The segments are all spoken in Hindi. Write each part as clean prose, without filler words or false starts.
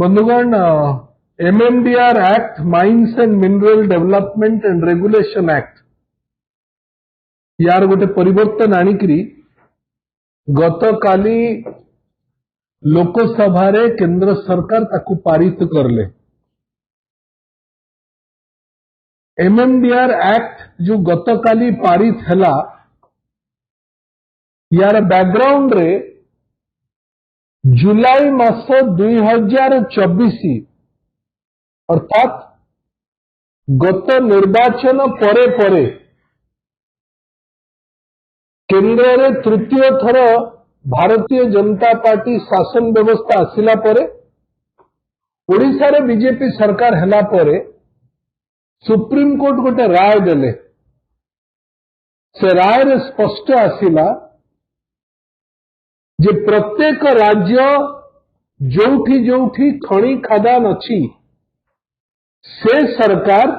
बंधुगण, MMDR act, mines and mineral development and regulation act, यार गोटे परिवर्तन आनिकरी गत काली लोकसभा रे केंद्र सरकार ताकू पारित करले। MMDR एक्ट जो गत काली पारित हैला, यार बैकग्राउंड रे जुलाई मास 2024 अर्थात गत निर्वाचन परे परे केंद्र रे तृतीय थर भारतीय जनता पार्टी शासन व्यवस्था आसिला परे ओडिशा रे बीजेपी सरकार हैला परे सुप्रीम कोर्ट गोटे राय देले। से राय रे स्पष्ट आसिला जे प्रत्येक राज्य जोठी जोठी खणी खादान अच्छी से सरकार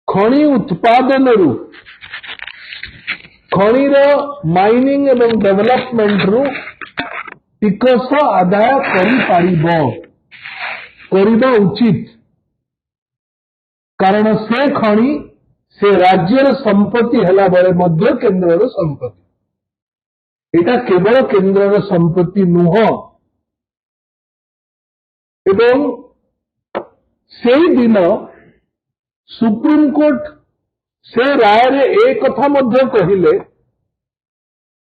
खणी उत्पादन रु खणीर माइनिंग एवं डेवलपमेंट रु टिकस आदाय करिबा उचित, कारण से खणी से राज्यर संपत्ति हैला बेले मध्य केंद्रर संपत्ति। एटा केवल केंद्रर संपत्ति नुह एवं सेही दिन सुप्रीम कोर्ट से राय रे एक कथा मध्य कहिले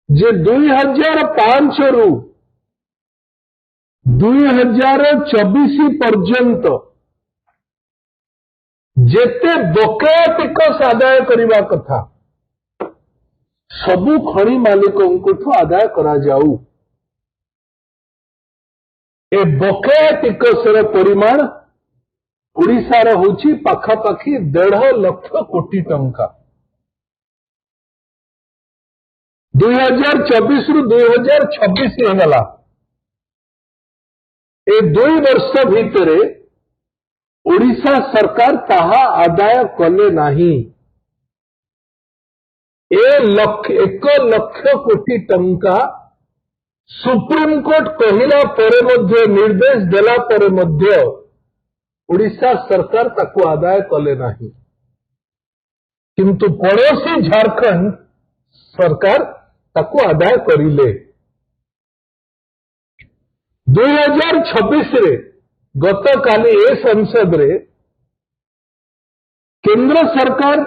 जे 2005 रु 2024 पर्यंत जेते बकेया टिकस आदाय करिबा कथा सबु खणी मालिकों आदाय करा जाऊ। ए बकेया टिकसर परिमाण ओडिशार होची पाखापाखि 1.5 लाख कोटी टंका। 2024 रु 2026 होगला। ए 2 वर्ष भितरे ओडिशा सरकार ताहा आदाय कले नाही। 1 लाख कोटी टंका सुप्रीम कोर्ट कहिला परे मध्य निर्देश देला परे मध्य ओडिशा सरकार ताकू आदाय कले नाही, किंतु पड़ोसी झारखंड सरकार ताकू आदाय करिले। 2026 रे गत काली ए संसद रे केंद्र सरकार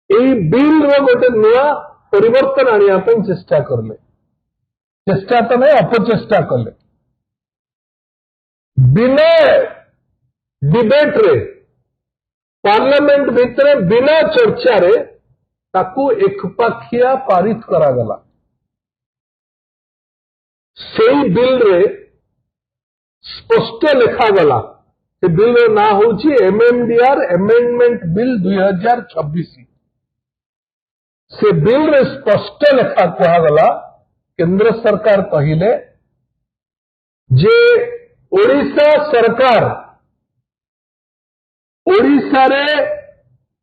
एई बिल रो गोटे नुआ परिवर्तन आनिया पे चेष्टा करले। चेष्टा तो नहीं, अपचेष्टा कले। बिना डिबेट रे पार्लियामेंट भितरे बिना चर्चा रे ताकू एकपाखिया पारित करागला। सेई बिल रे स्पष्ट लिखा गला। से बिल रो ना होची MMDR अमेंडमेंट बिल 2026। से बिल रे स्पष्ट लिखा कहगला केंद्र सरकार कहिले जे ओडिशा सरकार ओडिशा रे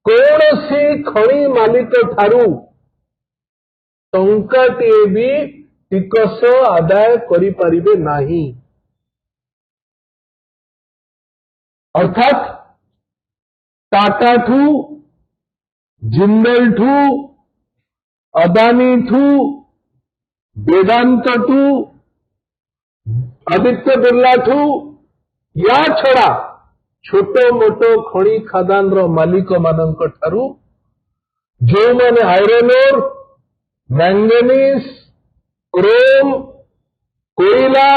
कौनसी खणी मालिक ठारू टंकाटिए भी टिकस आदाय करि परिबे नाही। अर्थात टाटा ठू, जिंदल ठू, अदानी ठू, वेदांत ठू, आदित्य बिरला ठू या छड़ा छोटो मोटो खणी खादान रो मालिक मानक ठारू जो माने आयरन ओर, मैंगनीज, क्रोम, कोयला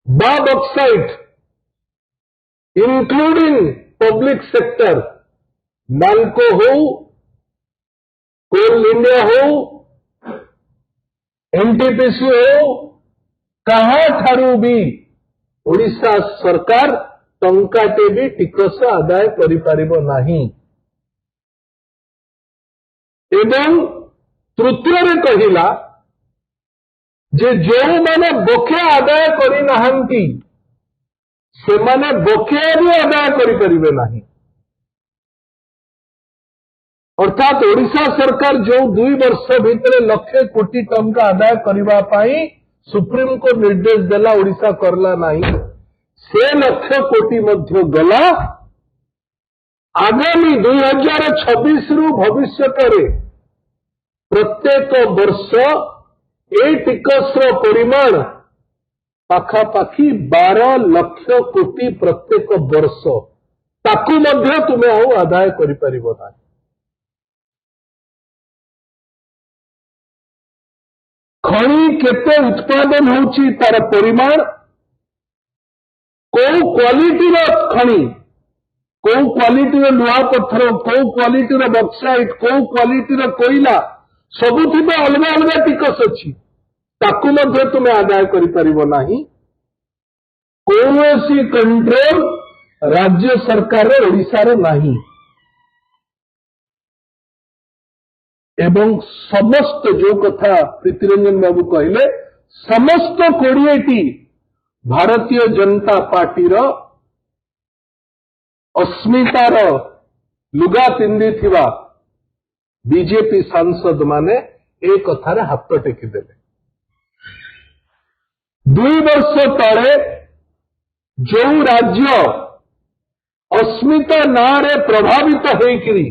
बा bauxite including public sector NALCO हो, कोल इंडिया हो, एनटीपीसी हो, कहां ठारू भी ओडिशा सरकार टंकाटे भी टिकस आदाय करि परिबो नाही। एवं तृतीय रे कहिला जे जो माने बकेया आदाय करि नाहंती से माने बकेया भी आदाय करि परिबे नाही। अर्थात ओडिशा सरकार जो 2 वर्ष भितर 1 लाख कोटी टंका आदाय करिबा पाई सुप्रीम कोर्ट निर्देश देला ओडिशा करला नहीं से लक्ष कोटी मध्य गला आगामी 2026 रु भविष्य प्रत्येक वर्ष ए टिकसर परिमाण पाखापाखि 12 लक्ष कोटी प्रत्येक वर्ष ताकू मध्य तुमे आउ आदाय करिपारिबो ना। खणी केते उत्पादन होची तार परिमाण को क्वालिटी खणी को क्वालिटी लुहा पत्थर को क्वालिटी बक्साइट को क्वालिटी कोईला सबुथि अलग अलग टिकस अच्छी ताकू मध्य तुमे आदाय करिपारिबो नाही। कौनसी कंट्रोल राज्य सरकार ओडिशा रे नाही एवं समस्त जो कथा प्रीतिरंजन बाबू कहले समस्त 20टी भारतीय जनता पार्टी अस्मितार लुगा पिंधि बीजेपी सांसद माने ए कथार हाथ टेकिदेले। 2 वर्ष तले जो राज्य अस्मिता नारे प्रभावित होइकिरी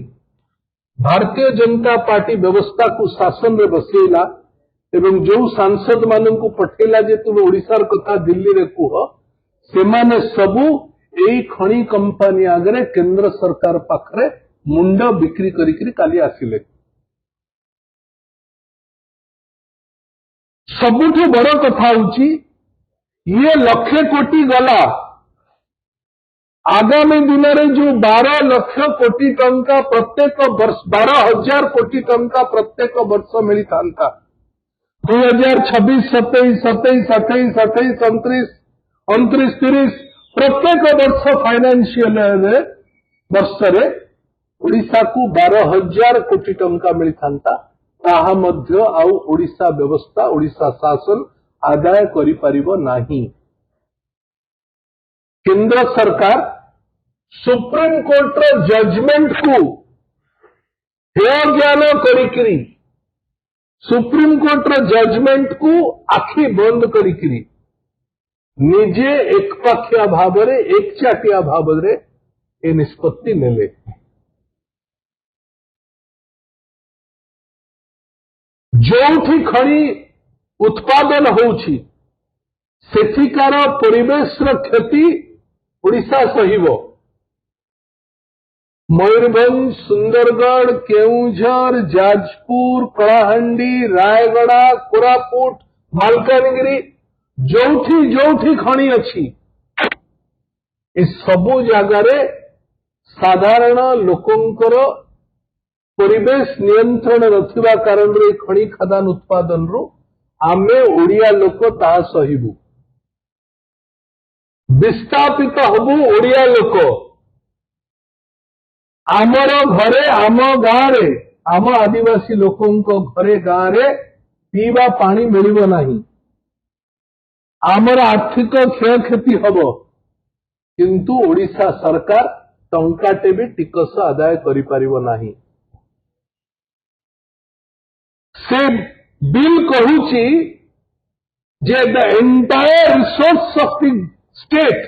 भारतीय जनता पार्टी व्यवस्था को शासन में बसैला एवं जो सांसद मानन को पठेला जे तुम ओडिशार कथा दिल्ली रे कुह से माने सबू एई खणी कंपनी आगरे केंद्र सरकार पाखरे मुंड बिक्री करिकरी काली आसिले। सबुठु बड़ कथा होची ये लक्षे कोटी गला आगामी दिन में जो 12 लक्ष कोटी टंका प्रत्येक वर्ष 12,000 कोटी टंका प्रत्येक वर्ष मिली था 2026, 27, 28, 29, 29, 30 प्रत्येक वर्ष फाइनेंशियल वर्ष रे ओडिशा को 12,000 कोटी टंका मिली था ताहा मध्य आउ ओडिशा व्यवस्था ओडिशा शासन आदाय करि परिबो नाही। केंद्र सरकार सुप्रीम कोर्ट रो जजमेंट को हेय ज्ञान करिकरी सुप्रीम कोर्ट रो जजमेंट को आखि बंद करिकरी निजे एकपाखिया भाव रे एकचाटिया भाव रे ए निष्पत्ति नेले। जोठी खणी उत्पादन होउछि सेठिकार परिवेश क्षति ओडिशा सहिबो। मयूरभंज, सुंदरगढ़, केउझर, जाजपुर, कलाहांडी, रायगड़ा, कोरापुट, मालकानगिरी जोठी जोठी खणी अच्छी ए सबु जगार साधारण लोकंकर परिवेश नियंत्रण रखिबा कारण रे खणी खदान उत्पादन रु आमे ओडिया लोक ता सहिबु विस्थापित हबु ओडिया लोक आमर घरे आम गाँव रे आम आदिवासी लोकों घरे गाँव रे पीवा पानी मिलिबो नाही आमर आर्थिक क्षयक्षति हब किंतु ओडिशा सरकार टंकाटे भी टिकस आदाय करि परिबो नाही। से बिल कहूची जे the entire resource of the state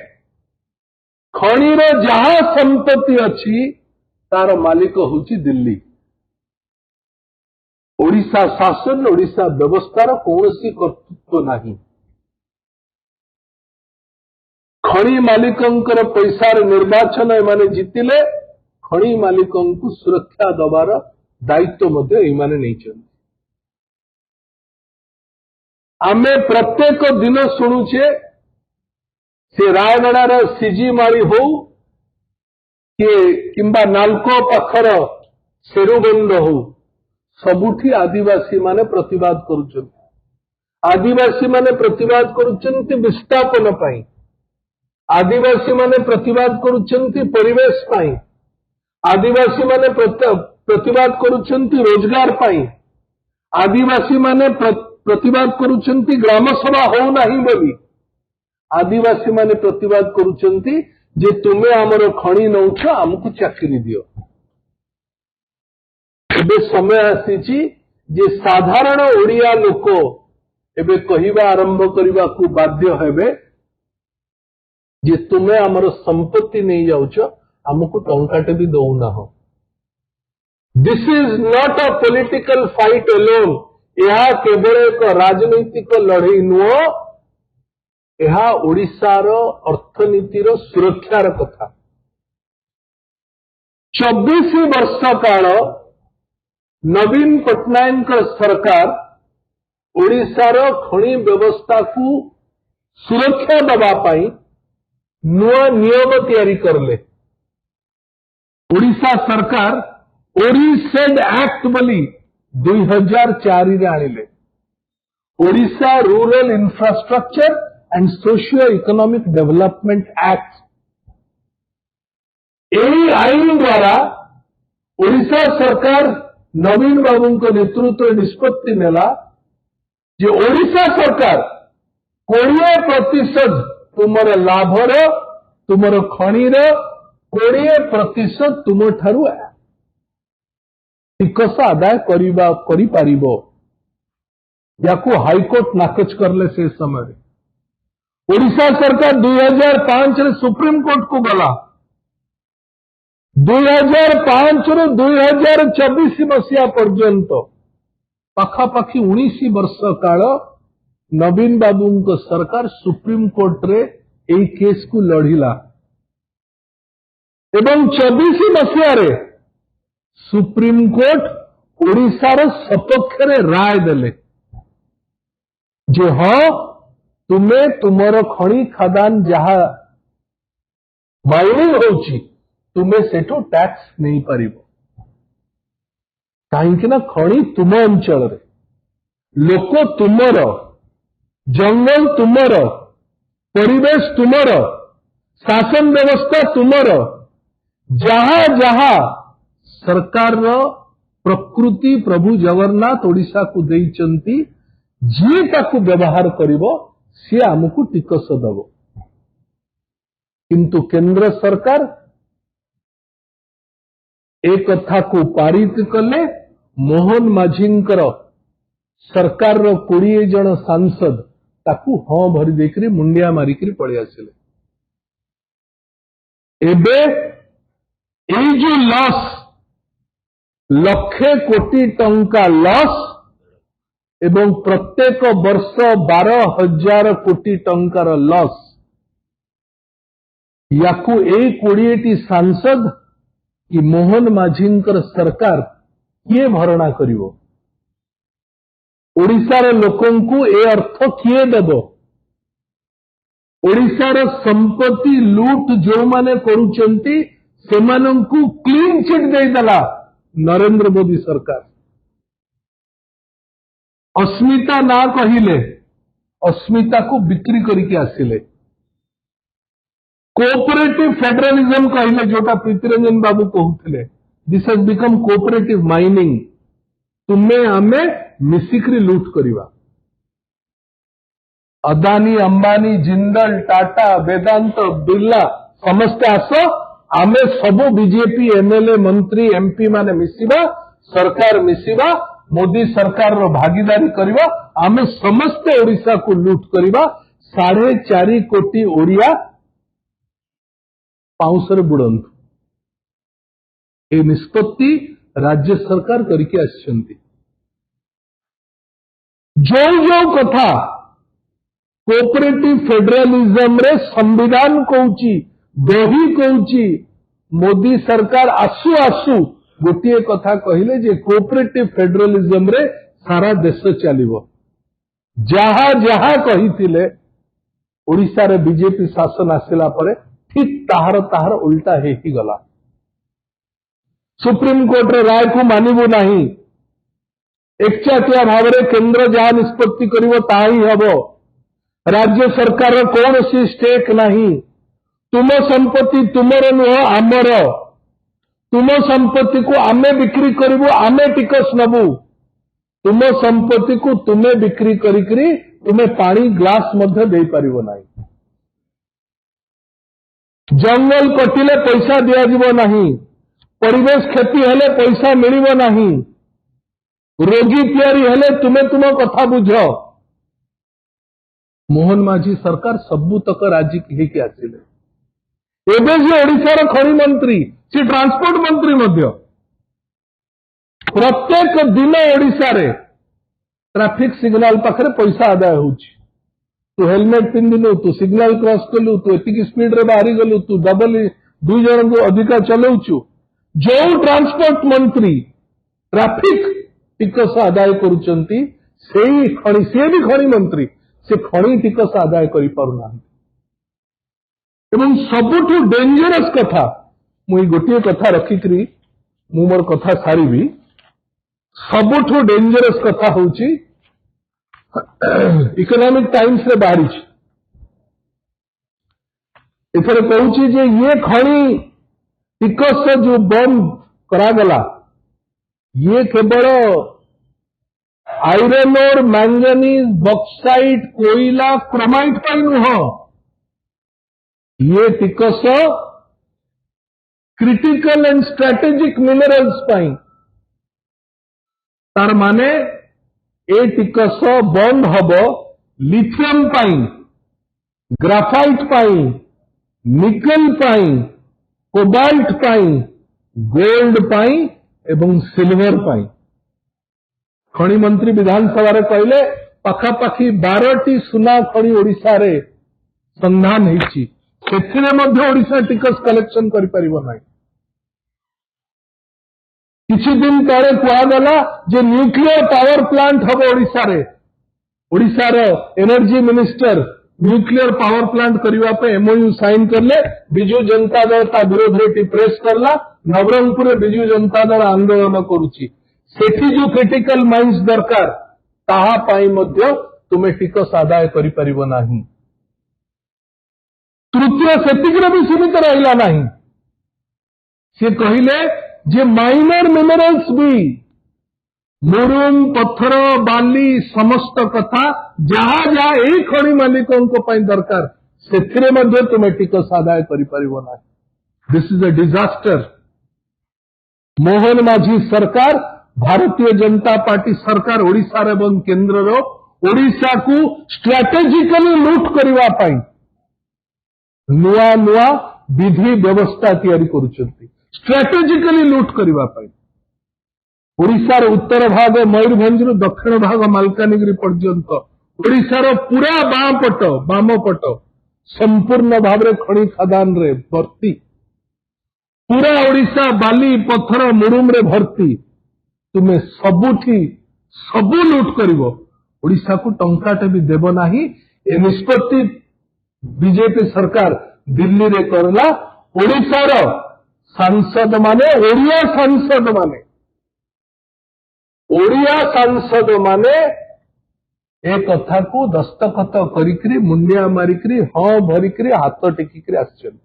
खणीर जहा संपत्ति अच्छी तार मालिक होची दिल्ली। ओडिशा शासन ओडिशा व्यवस्थार कौनसी कर्तृत्व नाही। खणी मालिकंकर पैसार निर्वाचन एमाने जीतिले खणी मालिकों को सुरक्षा दबार दायित्व मध्य एमाने नैछन। आमे प्रत्येक दिन शुणुचे से रायगड़ार सिजीमारी हो किंबा नालको पाखर शेरुगंड हो सबुठी आदिवासी माने प्रतिवाद करुचंती। आदिवासी माने प्रतिवाद करुचंती विस्थापन पाई, आदिवासी माने प्रतिवाद करुचंती परिवेश पाई, आदिवासी माने प्रतिवाद करुचंती रोजगार पाई, आदिवासी माने प्रतिवाद करुचंती ग्राम सभा हो नाही बोली, आदिवासी माने प्रतिवाद करुचंती जे तुमे आमर खणी नौछ आमको चाकरी दियो। एबे समय आसीची जे साधारण ओडिया लोक एबे कहिबा आरंभ करने को बाध्य हेबे जे तुमे आमर संपत्ति नहीं जाउछ हमको टंकाटे भी दौना हो। This is not a political fight alone, यह केवल एक राजनैतिक लड़ई नुह, यह ओडिशार अर्थनीतिर सुरक्षार कथा। 24 वर्ष काल नवीन पट्टनायक सरकार ओडिशार खनि व्यवस्था को सुरक्षा दबा पाई नुआ नियम तैयारी करले। ओडिशा सरकार ओडिशेड एक्ट बोली 2004 रे आनिले, Odisha rural infrastructure and socio economic development act. यही आईन द्वारा ओडिशा सरकार नवीन बाबू को नेतृत्व निष्पत्ति नेला जे ओडिशा सरकार 20% तुमर लाभर तुमर खनिर 20% तुम ठारू टिकस आदाय करी पारिबो। याकू हाईकोर्ट नाकच करले से समय ओडिशा सरकार 2005 रे सुप्रीम कोर्ट को गला। 2005 रु 2024 मसीहा पर्यंत पाखापाखि 19 वर्ष काल नवीन बाबू को सरकार सुप्रीम कोर्ट रे एई केस को लड़िला एवं 24 मसीहा रे सुप्रीम कोर्ट ओडिशार सपक्ष रे राय देले जे हाँ तुम्हें तुमर खनि खदान जहा माइनिंग होची तुम्हें सेठू टैक्स नहीं पारिबो। कहीं ना खनि तुम अंचल रे, लोक तुमर, जंगल तुमर, परिवेश तुमर, शासन व्यवस्था तुमर, जहां जहां सरकार प्रकृति प्रभु जगन्नाथ ओडिशा को देइचंती जी ताकू व्यवहार करिवो सी आमको टिकस दबो। किंतु केंद्र सरकार एक कथा को पारित कले। मोहन माझींकर सरकार 20 जन सांसद ताकू हाँ भरी देखरी मुंडिया मारिकरी पड़े आसिले। एबे ए जो लॉस लक्षे कोटी टंका लॉस एवं प्रत्येक वर्ष 12,000 कोटी टंकार लॉस याकू 20 सांसद कि मोहन माझींकर सरकार किए भरणा करिवो? ओडिशार लोकंकु ए अर्थ किए देबो? ओडिशार संपत्ति लूट जो माने करूचंती सेमानंकु क्लीन चिट देदेला नरेंद्र मोदी सरकार। अस्मिता ना कहिले अस्मिता को बिक्री करके आसिले। कोऑपरेटिव फेडरलिज्म कहले जोटा प्रीतिरंजन बाबू कहते this has become cooperative mining. तुम्हें आमे मिसिक्री लूट करिवा। अदानी अंबानी जिंदल टाटा वेदांत बिरला समस्ते आस आमे सबो बीजेपी एमएलए मंत्री एमपी माने मिसिबा, सरकार मिसिबा, मोदी सरकार रो भागीदारी करिवा, आमे समस्ते ओडिशा को लूट करिवा। 4.5 कोटी ओडिया पाउंसरे बुड़ंतु ए निष्पत्ति राज्य सरकार करके आछंती। जो जो कथा कोऑपरेटिव फेडरलिज्म रे संविधान कहूची, बही कहूची, मोदी सरकार आसु आसु गोटे कथा कहले जे कोऑपरेटिव फेडरलिज्म रे सारा देश चलिबो। जहां जहां कहिथिले ओडिशा रे बीजेपी शासन आसिला परे ठीक ताहार उल्टा ही गला। सुप्रीम कोर्ट रे राय को मानिबो नहीं। एकचाटिया भाव में केंद्र जहां निष्पत्ति करिवो ताहा ही हबो। राज्य सरकार कौन सी स्टेक नहीं। तुम संपत्ति तुमर नुह आमर। तुम संपत्ति को आमे बिक्री करिवो, आमे टिकस नबू। तुम संपत्ति को तुम्हें बिक्री करिकरी तुम्हें पानी ग्लास मध्य दे पारिबो नहीं। जंगल कटिले पैसा दियाजिबो नहीं। परिवेश क्षति हेले पैसा मिलिबो नहीं। रोगी तैयारी हेले तुम्हें तुम कथा बुझ। मोहन माझी सरकार सबुतक राजी होइके आसिले। एबे जे ओडिशार खनि मंत्री से ट्रांसपोर्ट मंत्री मध्य प्रत्येक दिन ओडिशा रे ट्रैफिक सिग्नल पाखरे पैसा आदाय होउची। तू हेलमेट पिंधिलु, तू सिग्नल क्रॉस कलु, तू एतिकी स्पीड रे बाहरी गलु, तू डबल 2 जन को अधिका चलाउछु। जो ट्रांसपोर्ट मंत्री ट्रैफिक टिकस आदाय करुचंती सेही खनि, से भी खनि मंत्री, से खनि टिकस आदाय करि पारुना। एवं सबुठु डेंजरस कथा, मुई गोटे कथा रखिकरी मु मोर कथा सारिबी। सबुठु डेंजरस कथा होउची इकोनॉमिक टाइम्स रे बाहरी एथरे कहूची जे ये खनि टिकस जो बंद करागला ये केवल आयरन और मैंगनीज, बॉक्साइट, कोयला, क्रोमाइट पाई नुह। ये टिकस क्रिटिकल एंड स्ट्रेटेजिक मिनरल्स पाई। तार माने ए टिकस बंद हब लिथियम पाई, ग्राफाइट पाई, निकल पाई, कोबाल्ट पाई, गोल्ड पाई एवं सिल्वर पाई। खनि मंत्री विधानसभा रे कहले पाखापाखी 12टी सुना खनि ओडिशा रे संधान होइछि, सेथिरे मध्य ओडिशा टिकस कलेक्शन करि परिबो नाही। किछि दिन तळे कुआगला जे न्यूक्लियर पावर प्लांट हबो ओडिशा रे। ओडिशा रो energy minister nuclear power plant करिवा पे एमओयू साइन करले। बिजू जनता दल ता विरोध रे प्रेस करला। नवरंगपुर रे बिजू जनता दल आंदोलन करूची। सेठी जो क्रिटिकल माइंस दरकार ताहा पाई मध्य तुमे टिकस आदाय करि परिबो नाही। तृतीय सेतिकरे भी सीमित रहिला नाही। से कहिले जे माइनर मिनरल्स भी मुरुम, पत्थर, बाली समस्त कथा जहा जहा एई खनि मालिकों को पाई दरकार सेथिरे मध्य तुमे टिकस आदाय करि परिबो नाही। This is a disaster. Mohan माझी सरकार, भारतीय जनता पार्टी सरकार ओडिशा एवं केंद्र रो ओडिशा को स्ट्रेटेजिकली लूट करिवा पाई नुआ नुआ विधि व्यवस्था तैयारी करुचंती। स्ट्रेटेजिकली लूट करिवा पाई ओडिशार उत्तर भाग मयूरभंज रु दक्षिण भाग मालकानगिरी पर्यंत ओडिशार पूरा बाम पट संपूर्ण भाव रे खनि खदान रे भर्ती। पूरा ओडिशा बाली, पत्थर, मुरुम रे भर्ती। तुमे सबुठी सबु लूट करिवो, ओडिशा को टंकाटे भी देव नाही। ए निष्पत्ति बीजेपी सरकार दिल्ली रे करला। ओडिशार सांसद माने ओडिया सांसद माने ए कथा को दस्तखत करिकरी मुंडिया मारिकरी हाँ भरिकरी हाथ टेकिकरी आछन।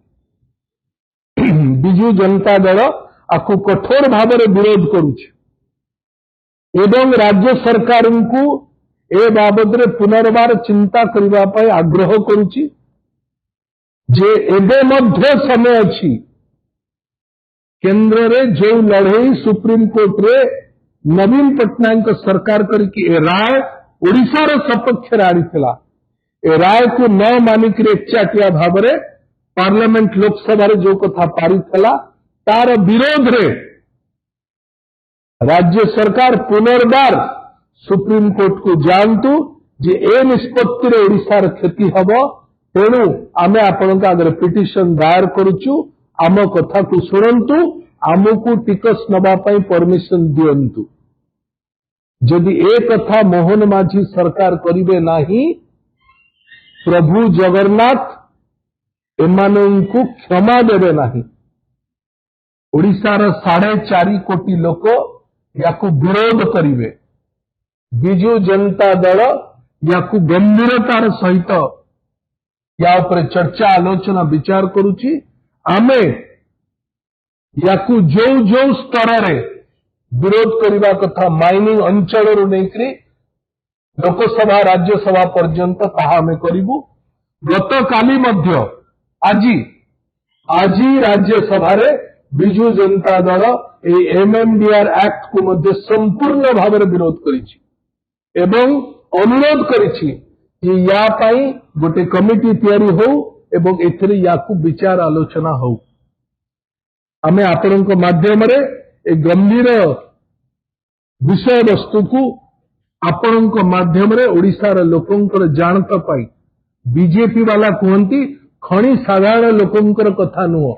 बिजू जनता दल आकु कठोर भाव में विरोध करुछि एवं राज्य सरकार को ए बाबद रे पुनर्बार चिंता करबा पई आग्रह करुछि जे एबे मध्य समय अछि। केंद्र रे जो लड़ई सुप्रीम कोर्ट रे नवीन पटनायक सरकार करके ए राय ओडिशा रो सपक्ष राय थिला। ए राय को न मानिक रे एकचाटिया भाव रे पार्लियामेंट लोकसभा रे जो कथा पारित थिला तार विरोध रे राज्य सरकार पुनर्बार सुप्रीम कोर्ट को जानतु जे ए निष्पत्ति रे ओडिशा रो क्षति हबो। तेणु आमे आपनक आगे पिटिशन दायर करूछु, आम कथा को शुणंतु, आमको टिकस नबा पई परमिशन दियंतु। जदि ए कथा मोहन माझी सरकार करिवे नाही प्रभु जगन्नाथ एमानंकु क्षमा देवे नाही। ओडिशार 4.5 कोटी लोक याकु विरोध करिवे। बिजू जनता दल याकु गंभीरतार सहित या उपरे चर्चा आलोचना विचार करुछि। आमे याकु जो जो स्तर रे विरोध करिबा कथा माइनिंग अंचल रु नेकरी लोकसभा राज्यसभा पर्यंत ताहा आमे करिबु। गत काली मध्य आज राज्यसभा रे बिजू जनता दल ए एमएमडीआर एक्ट को मध्य संपूर्ण भाव में विरोध करिछि एवं अनुरोध करिछि कि या पाई गोटे कमिटी तैयारी हो एवं एथिरे याकू विचार आलोचना हो। आमे आपणक माध्यम रे ए गंभीर विषय वस्तु को आपणक माध्यम रे ओडिशार लोकंकर जानत पाई बीजेपी वाला कहती खणी साधारण लोकंकर कथा नुह,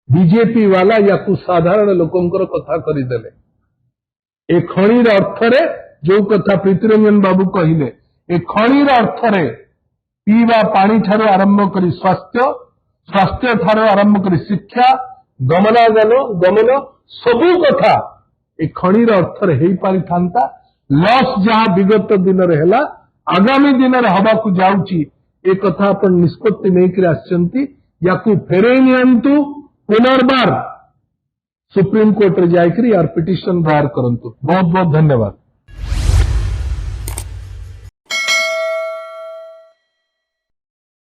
बीजेपी वाला याकू साधारण लोकंकर कथा करदेले। ए खणीर अर्थरे जो कथा प्रीतिरंजन बाबू कहिले, ए खणीर अर्थरे पीवा पानी ठारो आरंभ करी स्वास्थ्य, स्वास्थ्य ठारो आरंभ करी शिक्षा, गमन सबू कथा ए खणीर अर्थरे हेई पारि थांता। लॉस जहां विगत दिन रे हेला आगामी दिन रे हवा को जाउची ए कथा अपन निष्पत्ति नहीं कर आछंती। याकू फेरे नियंतु, पुनर्बार सुप्रीम कोर्ट रे जायकरी यार पिटिशन दायर करंतु। बहुत बहुत धन्यवाद।